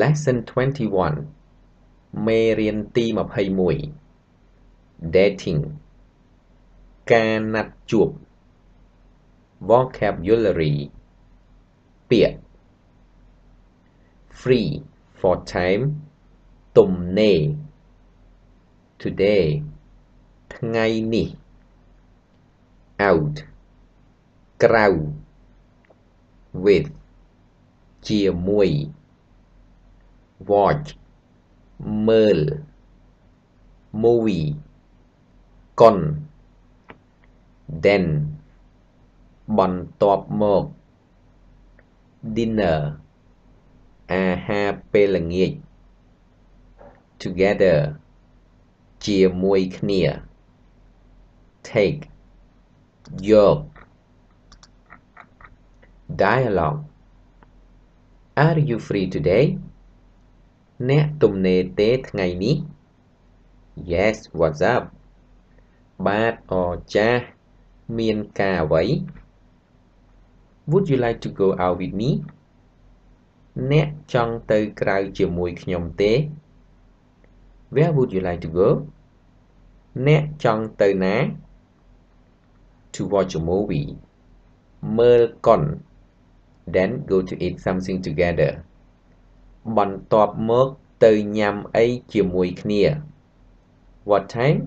Lesson 21 មេរៀនទី21 Dating ការណាត់ជួប Vocabulary ពាក្យ Free for time ទំនេរ Today ថ្ងៃនេះ Out ក្រៅ With ជាមួយ Watch មើល Movie កុន Then បន្ទាប់មក Dinner អាហារពេលល្ងាច Together ជាមួយគ្នា Take យក Dialogue Are you free today? អ្នកទំនេរទេថ្ងៃនេះ Yes, what's up? បាទអរចាស់មានការអ្វី Would you like to go out with me? អ្នកចង់ទៅក្រៅជាមួយខ្ញុំទេ Where would you like to go? អ្នកចង់ទៅណា To watch a movie មើលកុន Then go to eat something together បន្ទាប់មកទៅញ៉ាំអីជាមួយគ្នា What time?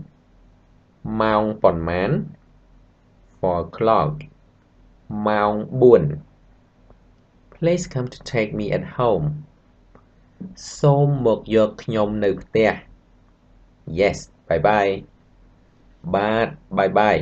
ម៉ោងប៉ុន្មាន 4 o'clock ម៉ោង 4 Please come to take me at home សូមមកយកខ្ញុំនៅផ្ទះ Yes, bye bye បាទ bye bye